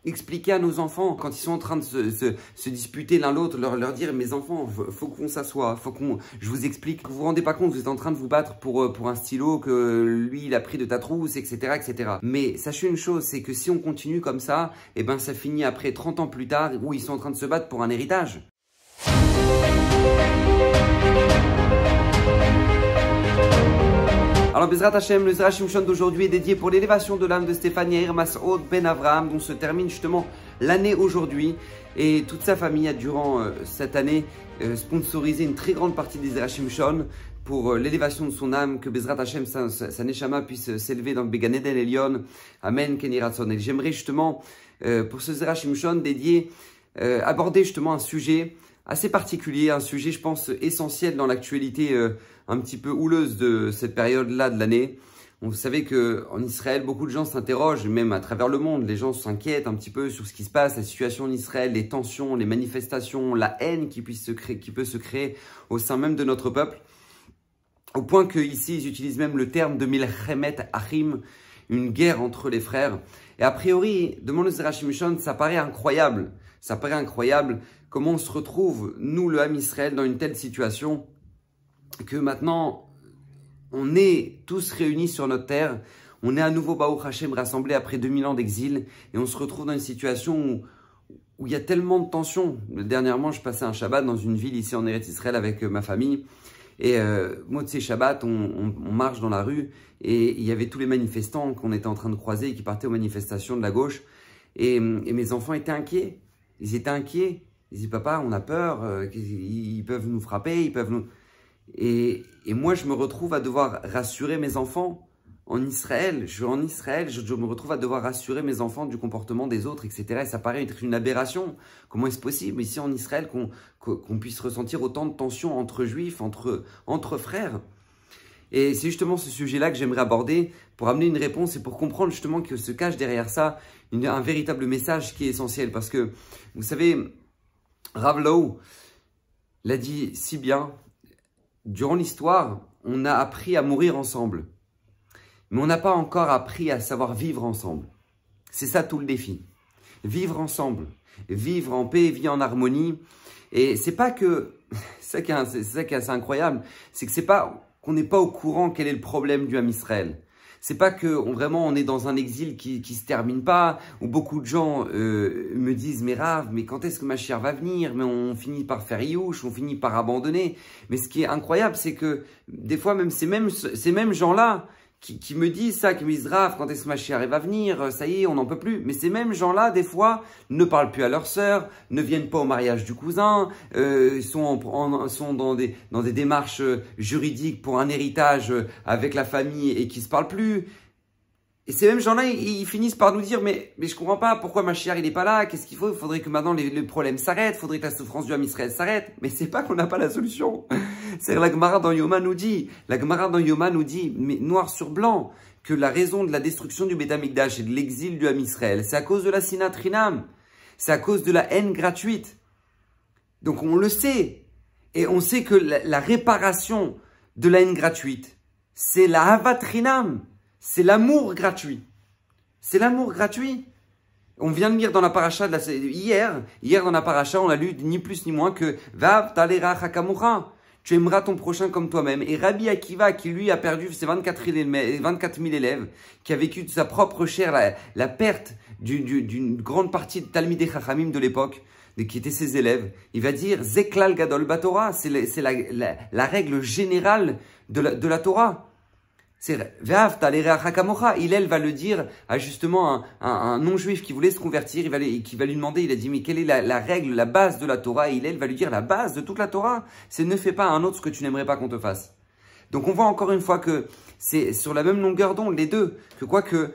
expliquer à nos enfants quand ils sont en train de se disputer l'un l'autre, leur dire mes enfants, faut qu'on s'assoie, je vous explique, vous vous rendez pas compte, vous êtes en train de vous battre pour un stylo que lui il a pris de ta trousse, etc., etc. Mais sachez une chose, c'est que si on continue comme ça, eh ben ça finit après 30 ans plus tard où ils sont en train de se battre pour un héritage. Alors, Bezrat Hashem, le Zera Shimshon d'aujourd'hui est dédié pour l'élévation de l'âme de Stéphane Yair Masoud Ben Avraham, dont se termine justement l'année aujourd'hui. Et toute sa famille a, durant cette année, sponsorisé une très grande partie des Zera Shimshon pour l'élévation de son âme, que Bezrat Hashem, sa Neshama, puisse s'élever dans le Began Eden Elyon. Amen, Ken Yirah Ratzon. Et j'aimerais justement, pour ce Zera Shimshon dédié, aborder justement un sujet assez particulier, un sujet, je pense, essentiel dans l'actualité un petit peu houleuse de cette période-là de l'année. Vous savez qu'en Israël, beaucoup de gens s'interrogent, même à travers le monde, les gens s'inquiètent un petit peu sur ce qui se passe, la situation en Israël, les tensions, les manifestations, la haine qui peut se créer au sein même de notre peuple. Au point qu'ici, ils utilisent même le terme de Milchemet Achim, une guerre entre les frères. Et a priori, demande le Zera Shimshon, ça paraît incroyable. Ça paraît incroyable comment on se retrouve, nous, le Ham Israël, dans une telle situation que maintenant, on est tous réunis sur notre terre. On est à nouveau, Baruch Hashem, rassemblés après 2000 ans d'exil. Et on se retrouve dans une situation où il y a tellement de tensions. Dernièrement, je passais un Shabbat dans une ville ici en Eretz Israël avec ma famille. Et Motzei Shabbat, on marche dans la rue et il y avait tous les manifestants qu'on était en train de croiser et qui partaient aux manifestations de la gauche. Et mes enfants étaient inquiets. Ils étaient inquiets. Ils disaient, papa, on a peur, ils peuvent nous frapper, ils peuvent nous... Et moi, je me retrouve à devoir rassurer mes enfants en Israël. Je suis en Israël, je me retrouve à devoir rassurer mes enfants du comportement des autres, etc. Et ça paraît être une aberration. Comment est-ce possible ici en Israël qu'on puisse ressentir autant de tensions entre juifs, entre frères? Et c'est justement ce sujet-là que j'aimerais aborder pour amener une réponse et pour comprendre justement que se cache derrière ça un véritable message qui est essentiel. Parce que, vous savez, Rav Lau l'a dit si bien. Durant l'histoire, on a appris à mourir ensemble. Mais on n'a pas encore appris à savoir vivre ensemble. C'est ça tout le défi. Vivre ensemble. Vivre en paix, vivre en harmonie. Et c'est pas que... c'est ça qui est assez incroyable. C'est que c'est pas qu'on n'est pas au courant quel est le problème du Ham Israël. C'est pas que vraiment on est dans un exil qui se termine pas, où beaucoup de gens me disent mais Rav, mais quand est-ce que Mashiach va venir? Mais on finit par faire Youch, on finit par abandonner. Mais ce qui est incroyable, c'est que des fois même ces mêmes gens-là qui me disent ça, qui me disent Rav, quand est-ce que Mashiach va venir? Ça y est, on n'en peut plus. Mais ces mêmes gens-là, des fois, ne parlent plus à leur sœur, ne viennent pas au mariage du cousin, sont dans des démarches juridiques pour un héritage avec la famille et qui se parlent plus. Et ces mêmes gens-là, ils finissent par nous dire mais je comprends pas, pourquoi Mashiach il n'est pas là? Qu'est-ce qu'il faut? Il faudrait que maintenant les problèmes s'arrêtent, il faudrait que la souffrance du Ham Israël s'arrête. Mais c'est pas qu'on n'a pas la solution. C'est la Gemara dans Yoma nous dit, mais noir sur blanc, que la raison de la destruction du Beit Hamikdash et de l'exil du Ham Israël, c'est à cause de la Sinat Rinam, c'est à cause de la haine gratuite. Donc on le sait, et on sait que la réparation de la haine gratuite, c'est la Havat Rinam. C'est l'amour gratuit. C'est l'amour gratuit. On vient de lire dans la paracha hier dans la paracha, on a lu ni plus ni moins que Vav talera hakamucha. Tu aimeras ton prochain comme toi-même. Et Rabbi Akiva, qui lui a perdu ses 24 000 élèves, qui a vécu de sa propre chair la perte d'une grande partie de Talmidei Chachamim de l'époque, qui étaient ses élèves, il va dire Zeklal Gadol Batorah. C'est la règle générale de la Torah. C'est Ve'av talera hakamocha. Hillel va le dire à justement un non-juif qui voulait se convertir, qui va lui demander, il a dit mais quelle est la règle, la base de la Torah? Et Hillel va lui dire la base de toute la Torah, c'est ne fais pas à un autre ce que tu n'aimerais pas qu'on te fasse. Donc on voit encore une fois que c'est sur la même longueur d'onde les deux, que quoique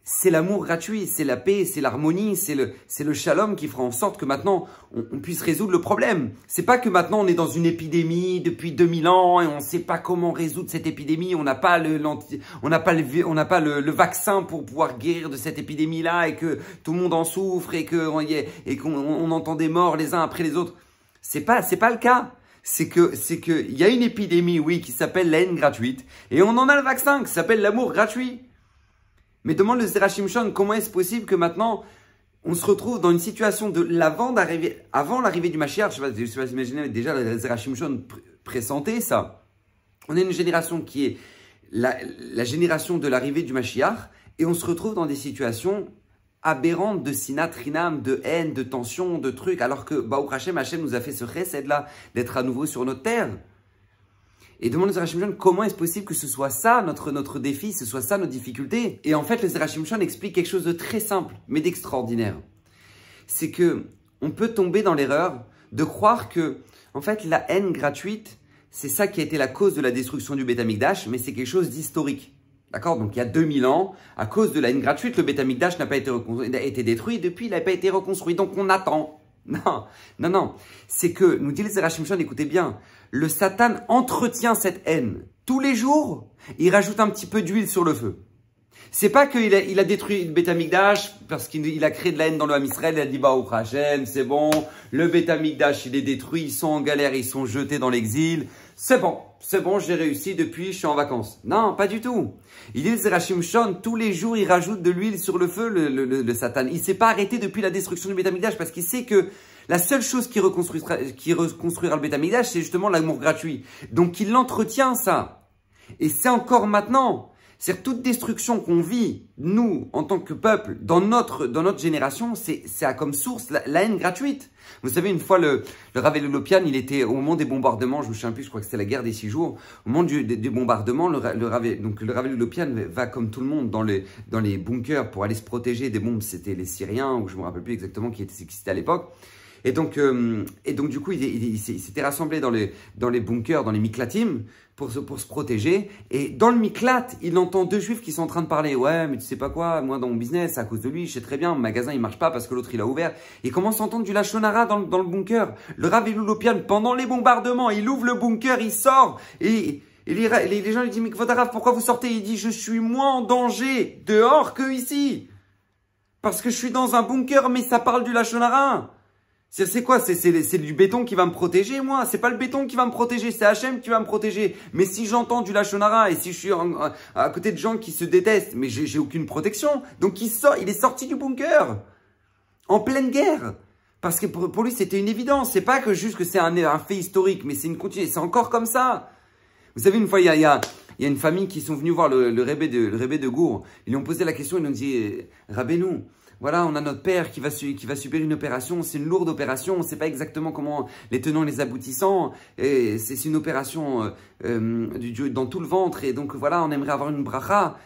c'est l'amour gratuit, c'est la paix, c'est l'harmonie, c'est le shalom qui fera en sorte que maintenant on puisse résoudre le problème. C'est pas que maintenant on est dans une épidémie depuis 2000 ans et on ne sait pas comment résoudre cette épidémie, on n'a pas le vaccin pour pouvoir guérir de cette épidémie-là et que tout le monde en souffre et qu'on entend des morts les uns après les autres. C'est pas le cas. C'est que il y a une épidémie, oui, qui s'appelle la haine gratuite et on en a le vaccin qui s'appelle l'amour gratuit. Mais demande le Zera Shimshon, comment est-ce possible que maintenant, on se retrouve dans une situation de avant l'arrivée du Mashiach. Je ne sais pas si vous imaginez déjà le Zera Shimshon présentait ça. On est une génération qui est la génération de l'arrivée du Mashiach et on se retrouve dans des situations aberrantes de sinat rinam, de haine, de tension, de trucs, alors que Baruch Hashem, Hashem nous a fait ce chesed-là d'être à nouveau sur notre terre. Et demande au Zera Shimshon comment est-ce possible que ce soit ça notre défi, ce soit ça notre difficulté. Et en fait, le Zera Shimshon explique quelque chose de très simple, mais d'extraordinaire. C'est que on peut tomber dans l'erreur de croire que, en fait, la haine gratuite, c'est ça qui a été la cause de la destruction du Beth Amikdash, mais c'est quelque chose d'historique. D'accord? Donc, il y a 2000 ans, à cause de la haine gratuite, le Beth Amikdash n'a pas été détruit, depuis, il n'a pas été reconstruit. Donc, on attend. Non. C'est que, nous dit le Zera Shimshon, écoutez bien, le Satan entretient cette haine. Tous les jours, il rajoute un petit peu d'huile sur le feu. C'est pas qu'il a détruit le Beth Amikdash parce qu'il a créé de la haine dans le Ham Israël, il a dit Baruch Hashem, c'est bon, le Beth Amikdash il est détruit, ils sont en galère, ils sont jetés dans l'exil. C'est bon, j'ai réussi depuis, je suis en vacances. Non, pas du tout. Il dit le Zera Shimshon, tous les jours, il rajoute de l'huile sur le feu, le Satan. Il s'est pas arrêté depuis la destruction du Beth Amikdash parce qu'il sait que la seule chose qui reconstruira le Beth Amikdash, c'est justement l'amour gratuit. Donc, il l'entretient, ça. Et c'est encore maintenant. C'est toute destruction qu'on vit, nous, en tant que peuple, dans notre génération, c'est comme source la haine gratuite. Vous savez, une fois, le Rav Lopian, il était au moment des bombardements, je me souviens plus, je crois que c'était la guerre des 6 jours. Au moment des bombardements, le Rav Lopian va comme tout le monde dans les bunkers pour aller se protéger des bombes. C'était les Syriens, ou je me rappelle plus exactement qui c'était à l'époque. Et donc, du coup, il s'était rassemblé dans les bunkers, dans les miklatim, pour se protéger. Et dans le miklat, il entend deux juifs qui sont en train de parler. Ouais, mais tu sais pas quoi, moi dans mon business, à cause de lui, je sais très bien, mon magasin il marche pas parce que l'autre il a ouvert. Il commence à entendre du lashon hara dans le bunker. Le Rav Lopian, pendant les bombardements, il ouvre le bunker, il sort et les gens lui disent, mais Kvod Harav, pourquoi vous sortez? Il dit, je suis moins en danger dehors que ici. Parce que je suis dans un bunker, mais ça parle du lashon hara. C'est quoi? C'est du béton qui va me protéger, moi. C'est pas le béton qui va me protéger, c'est Hachem qui va me protéger. Mais si j'entends du lashon hara et si je suis à côté de gens qui se détestent, mais j'ai aucune protection. Donc il est sorti du bunker. En pleine guerre. Parce que pour lui, c'était une évidence. C'est pas que juste que c'est un fait historique, mais c'est une continuité. C'est encore comme ça. Vous savez, une fois, il y a une famille qui sont venus voir le Rebbe de Gour. Ils lui ont posé la question, ils lui ont dit, Rabbeinu, voilà, on a notre père qui va subir une opération. C'est une lourde opération. On ne sait pas exactement comment les tenants et les aboutissants. Et c'est une opération dans tout le ventre. Et donc, voilà, on aimerait avoir une bracha.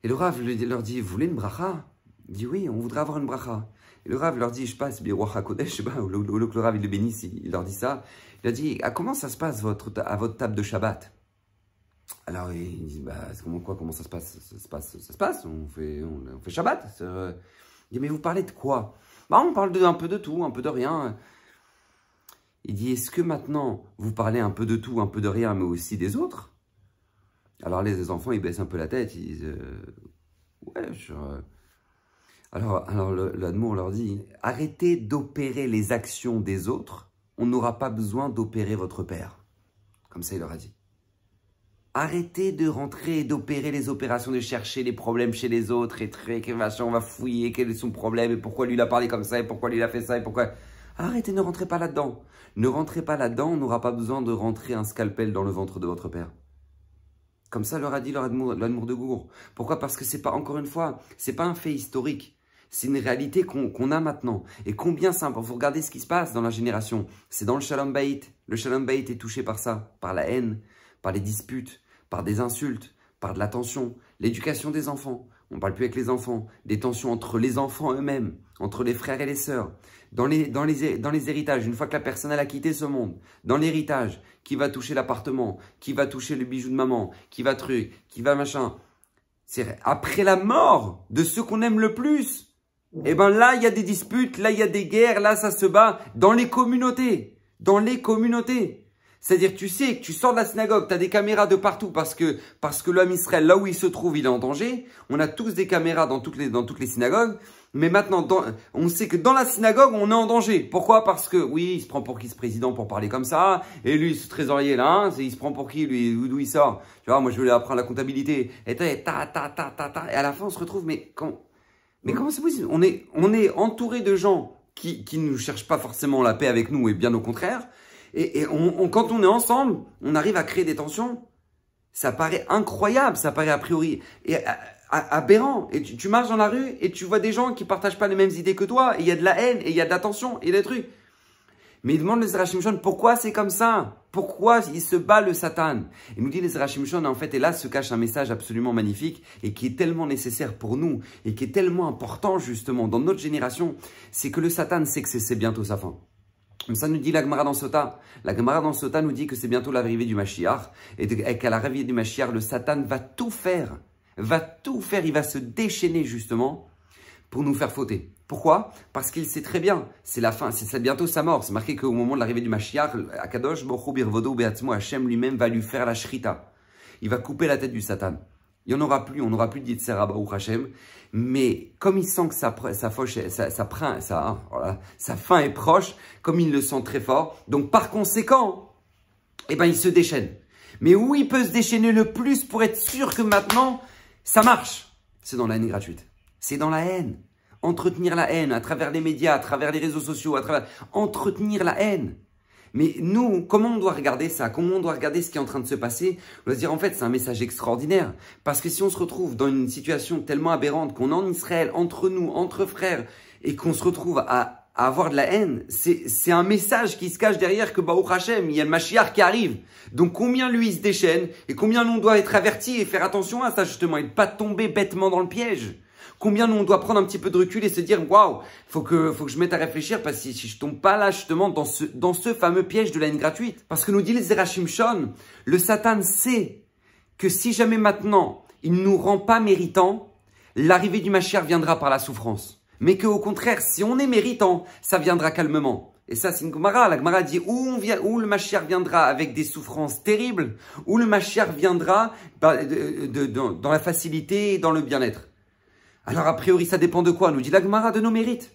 Et le Rav leur dit, vous voulez une bracha? Il dit, oui, on voudrait avoir une bracha. Et le Rav leur dit, je passe, Biroach HaKodesh, je sais pas, le Rav, il le bénisse, il leur dit ça. Il leur dit, comment ça se passe à votre table de Shabbat? Alors, il dit, bah, comment ça se passe? Ça se passe, on fait Shabbat. Il dit, mais vous parlez de quoi? Bah, on parle un peu de tout, un peu de rien. Il dit, est-ce que maintenant, vous parlez un peu de tout, un peu de rien, mais aussi des autres? Alors, les enfants, ils baissent un peu la tête, ils disent, ouais, Alors, l'Admour leur dit, arrêtez d'opérer les actions des autres, on n'aura pas besoin d'opérer votre père. Comme ça, il leur a dit. Arrêtez de rentrer et d'opérer les opérations, de chercher les problèmes chez les autres, et on va fouiller quel est son problème, et pourquoi lui il a parlé comme ça, et pourquoi lui il a fait ça, et pourquoi... Arrêtez, ne rentrez pas là-dedans. Ne rentrez pas là-dedans, on n'aura pas besoin de rentrer un scalpel dans le ventre de votre père. Comme ça leur a dit l'Admour de Gour. Pourquoi? Parce que c'est pas, encore une fois, c'est pas un fait historique. C'est une réalité qu'on a maintenant. Et combien simple, vous regardez ce qui se passe dans la génération. C'est dans le Shalom Bayit. Le Shalom Bayit est touché par ça, par la haine, par les disputes, par des insultes, par de la tension, l'éducation des enfants. On ne parle plus avec les enfants. Des tensions entre les enfants eux-mêmes, entre les frères et les sœurs. Dans les héritages, une fois que la personne elle a quitté ce monde, dans l'héritage, qui va toucher l'appartement, qui va toucher le bijou de maman, qui va truc, qui va machin. C'est après la mort de ceux qu'on aime le plus. Et bien là, il y a des disputes, là, il y a des guerres, là, ça se bat dans les communautés. Dans les communautés. C'est-à-dire, tu sais que tu sors de la synagogue, tu as des caméras de partout parce que l'homme Israël, là où il se trouve, il est en danger. On a tous des caméras dans toutes les synagogues. Mais maintenant, on sait que dans la synagogue, on est en danger. Pourquoi? Parce que, oui, il se prend pour qui ce président pour parler comme ça? Et lui, ce trésorier là, hein, il se prend pour qui, lui, d'où il sort? Tu vois, moi, je vais lui apprendre la comptabilité. Et à la fin, on se retrouve, mais Mais comment c'est possible? On est entouré de gens qui ne cherchent pas forcément la paix avec nous, et bien au contraire. Et quand on est ensemble, on arrive à créer des tensions. Ça paraît incroyable, ça paraît a priori aberrant. Et tu marches dans la rue et tu vois des gens qui partagent pas les mêmes idées que toi. Et il y a de la haine, et il y a de la tension, et des trucs. Mais il demande le Zera Shimshon, pourquoi c'est comme ça? Pourquoi il se bat le Satan? Il nous dit le Zera Shimshon, en fait, et là se cache un message absolument magnifique et qui est tellement nécessaire pour nous et qui est tellement important justement dans notre génération, c'est que le Satan sait que c'est bientôt sa fin. Comme ça nous dit la Gemara dans Sota. La Gemara dans Sota nous dit que c'est bientôt l'arrivée du Mashiach et qu'à l'arrivée du Mashiach, le Satan va tout faire, il va se déchaîner justement pour nous faire fauter. Pourquoi? Parce qu'il sait très bien, c'est la fin, c'est bientôt sa mort. C'est marqué qu'au moment de l'arrivée du Mashiach, Akadosh Baruch Hu Birvodo Beatzmo, Hachem lui-même va lui faire la shrita. Il va couper la tête du Satan. Il n'y en aura plus, on n'aura plus de Yitzhara Baruch Hachem. Mais comme il sent que sa fin est proche, comme il le sent très fort, donc par conséquent, eh ben, il se déchaîne. Mais où il peut se déchaîner le plus pour être sûr que maintenant, ça marche? C'est dans la haine gratuite. C'est dans la haine. Entretenir la haine à travers les médias, à travers les réseaux sociaux, entretenir la haine. Mais nous, comment on doit regarder ça? Comment on doit regarder ce qui est en train de se passer? On doit se dire, en fait, c'est un message extraordinaire. Parce que si on se retrouve dans une situation tellement aberrante qu'on est en Israël, entre nous, entre frères, et qu'on se retrouve à avoir de la haine, c'est un message qui se cache derrière que Baruch Hashem, il y a le Mashiach qui arrive. Donc combien lui il se déchaîne et combien nous on doit être avertis et faire attention à ça justement et ne pas tomber bêtement dans le piège. Combien nous on doit prendre un petit peu de recul et se dire waouh, faut que je mette à réfléchir parce que si je tombe pas là justement dans ce fameux piège de la haine gratuite. Parce que nous dit les Zera Shimshon, le Satan sait que si jamais maintenant il ne nous rend pas méritants, l'arrivée du Mashiach viendra par la souffrance. Mais qu'au contraire, si on est méritant, ça viendra calmement. Et ça, c'est une Gemara. La Gemara dit où le Mashiach viendra avec des souffrances terribles, où le Mashiach viendra dans la facilité et dans le bien-être. Alors, a priori, ça dépend de quoi? Nous dit la Gemara, de nos mérites.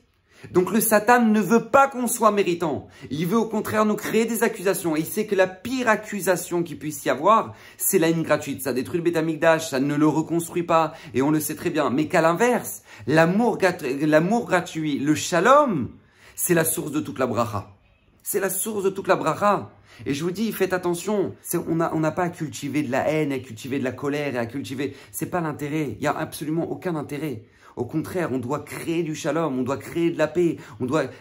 Donc, le Satan ne veut pas qu'on soit méritant. Il veut au contraire nous créer des accusations. Et il sait que la pire accusation qu'il puisse y avoir, c'est la haine gratuite. Ça détruit le Beth Amikdash, ça ne le reconstruit pas. Et on le sait très bien. Mais qu'à l'inverse, l'amour gratuit, le shalom, c'est la source de toute la bracha. C'est la source de toute la bracha. Et je vous dis, faites attention. On n'a pas à cultiver de la haine, à cultiver de la colère, et à cultiver. C'est pas l'intérêt. Il n'y a absolument aucun intérêt. Au contraire, on doit créer du shalom, on doit créer de la paix.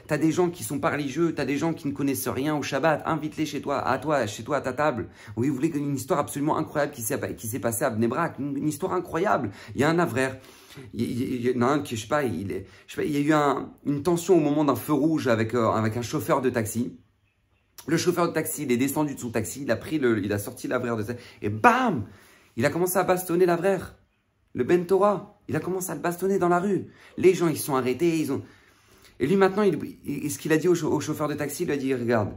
T'as des gens qui sont pas religieux, t'as des gens qui ne connaissent rien au Shabbat. Invite-les chez toi, à ta table. Oui, vous voulez une histoire absolument incroyable qui s'est passée à Bnei Brak. Une histoire incroyable. Il y a un avraire. Il y en a un qui, je sais pas, il y a eu une tension au moment d'un feu rouge avec un chauffeur de taxi. Le chauffeur de taxi, il est descendu de son taxi, il a sorti l'avraire de sa... Et bam! Il a commencé à bastonner l'avraire. Le Ben Torah. Il a commencé à le bastonner dans la rue. Les gens, ils sont arrêtés. Et lui, maintenant, ce qu'il a dit au chauffeur de taxi, il lui a dit, regarde,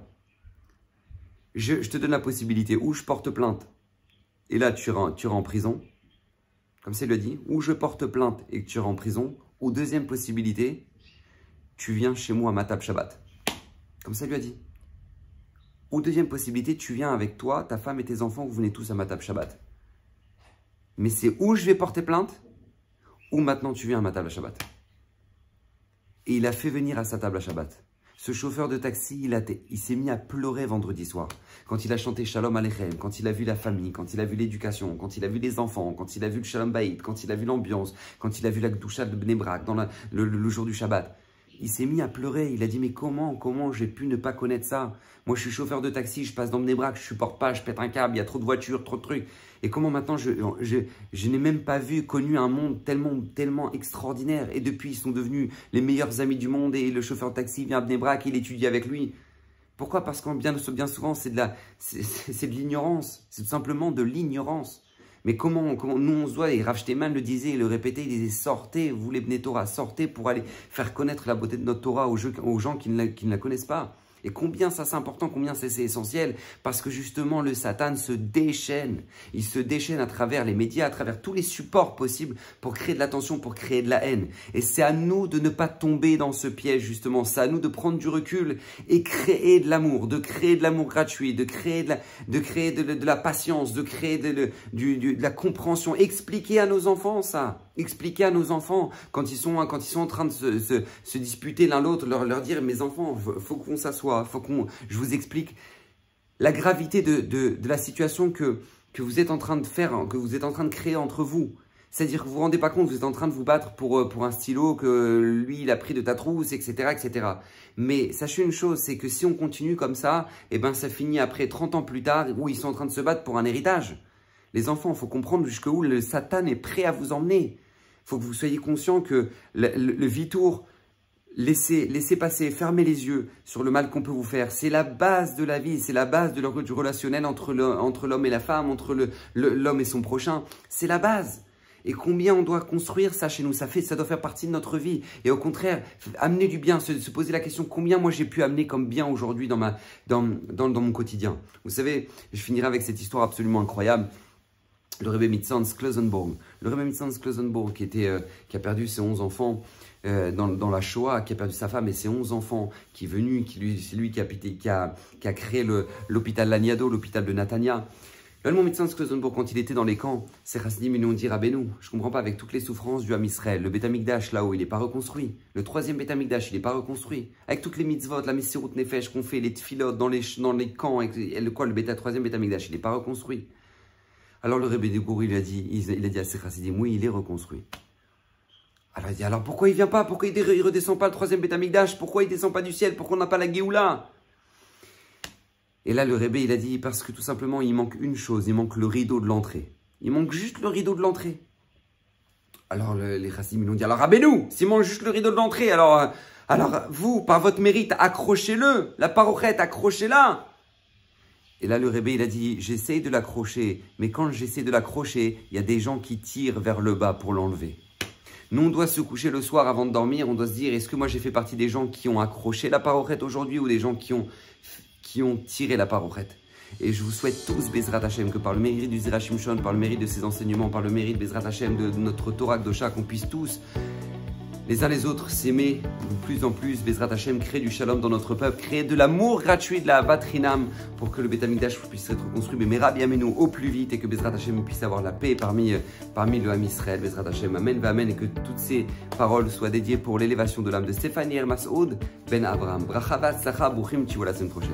je te donne la possibilité, ou je porte plainte, et là, tu iras en prison. Comme ça, il lui a dit, ou je porte plainte et que tu iras en prison, ou deuxième possibilité, tu viens chez moi à ma table Shabbat. Comme ça, il lui a dit. Ou deuxième possibilité, tu viens avec toi, ta femme et tes enfants, vous venez tous à ma table Shabbat. Mais c'est où je vais porter plainte, ou maintenant tu viens à ma table à Shabbat. Et il a fait venir à sa table à Shabbat. Ce chauffeur de taxi, il s'est mis à pleurer vendredi soir. Quand il a chanté Shalom Aleichem, quand il a vu la famille, quand il a vu l'éducation, quand il a vu les enfants, quand il a vu le Shalom Bayit, quand il a vu l'ambiance, quand il a vu la Gdusha de Bnei Brak dans le jour du Shabbat. Il s'est mis à pleurer. Il a dit, mais comment j'ai pu ne pas connaître ça? Moi, je suis chauffeur de taxi, je passe dans Bnei Brak, je supporte pas, je pète un câble, il y a trop de voitures, trop de trucs. Et comment maintenant, je n'ai même pas connu un monde tellement extraordinaire. Et depuis, ils sont devenus les meilleurs amis du monde et le chauffeur de taxi vient à Bnei Brak et il étudie avec lui. Pourquoi? Parce que bien souvent, c'est de l'ignorance. C'est tout simplement de l'ignorance. Mais comment nous on se doit, et Rav Shteman le disait, il le répétait, il disait sortez, vous les Bnei Torah, sortez pour aller faire connaître la beauté de notre Torah aux gens qui ne la connaissent pas. Et combien ça c'est important, combien c'est essentiel, parce que justement le Satan se déchaîne. Il se déchaîne à travers les médias, à travers tous les supports possibles pour créer de l'attention, pour créer de la haine. Et c'est à nous de ne pas tomber dans ce piège justement. C'est à nous de prendre du recul et créer de l'amour, de créer de l'amour gratuit, de créer de la patience, de créer de la compréhension. Expliquer à nos enfants ça. Expliquer à nos enfants, quand ils sont en train de se disputer l'un l'autre, leur dire, mes enfants, faut qu'on s'assoie, je vous explique la gravité de la situation que vous êtes en train de faire, que vous êtes en train de créer entre vous. C'est-à-dire que vous vous rendez pas compte, vous êtes en train de vous battre pour un stylo que lui, il a pris de ta trousse, etc., etc. Mais sachez une chose, c'est que si on continue comme ça, eh ben, ça finit après 30 ans plus tard où ils sont en train de se battre pour un héritage. Les enfants, il faut comprendre jusqu'où le Satan est prêt à vous emmener. Il faut que vous soyez conscient que le vitour, laissez passer, fermez les yeux sur le mal qu'on peut vous faire. C'est la base de la vie, c'est la base du relationnel entre l'homme et la femme, entre l'homme et son prochain. C'est la base. Et combien on doit construire ça chez nous, ça doit faire partie de notre vie. Et au contraire, amener du bien, se poser la question combien moi j'ai pu amener comme bien aujourd'hui dans mon quotidien. Vous savez, je finirai avec cette histoire absolument incroyable. Le Rebbe Mitzans Klosenborg. Le Rebbe Mitzans Klosenborg qui a perdu ses 11 enfants dans la Shoah, qui a perdu sa femme et ses 11 enfants, c'est lui qui a créé l'hôpital Laniado, l'hôpital de Natania. Le Rebbe Mitzans Klosenborg, quand il était dans les camps, ses chassidim, ils nous ont dit, Rabbeinu, je ne comprends pas, avec toutes les souffrances du Ham Israël, le Beth Amikdash là-haut, il n'est pas reconstruit. Le troisième Beth Amikdash, il n'est pas reconstruit. Avec toutes les mitzvot, la Messirut Nefesh qu'on fait, les tfilot dans les camps, le troisième Beth Amikdash, il n'est pas reconstruit. Alors le Rebbe de Gour, il a dit à ses chassidim, oui, il est reconstruit. Alors il dit, alors pourquoi il vient pas? Pourquoi il ne redescend pas le troisième Beth Amikdash? Pourquoi il ne descend pas du ciel? Pourquoi on n'a pas la Géoula? Et là, le Rebbe, il a dit, parce que tout simplement, il manque une chose, il manque le rideau de l'entrée. Il manque juste le rideau de l'entrée. Alors les chassidim, ils ont dit, alors Rabbeinu, s'il manque juste le rideau de l'entrée, alors vous, par votre mérite, accrochez-le, la parochette, accrochez-la. Et là, le Rebbe, il a dit, j'essaye de l'accrocher, mais quand j'essaie de l'accrocher, il y a des gens qui tirent vers le bas pour l'enlever. Nous, on doit se coucher le soir avant de dormir, on doit se dire, est-ce que moi j'ai fait partie des gens qui ont accroché la parochette aujourd'hui ou des gens qui ont tiré la parochette? Et je vous souhaite tous, Bezrat Hashem, que par le mérite du Zera Shimshon, par le mérite de ses enseignements, par le mérite, Bezrat Hashem, de notre Torah Kdosha, qu'on puisse tous, les uns les autres, s'aimer de plus en plus, Bezrat Hashem, créer du shalom dans notre peuple, créer de l'amour gratuit, de la Avat Chinam, pour que le Beth Amikdash puisse être construit, mais Mera Biamenu au plus vite, et que Bezrat Hashem puisse avoir la paix parmi le Ham Israël, Bezrat Hashem, Amen, Amen, et que toutes ces paroles soient dédiées pour l'élévation de l'âme de Stéphanie Masoud Ben Abraham. Brachavat, Sacha, Bouchim, tu vois la semaine prochaine.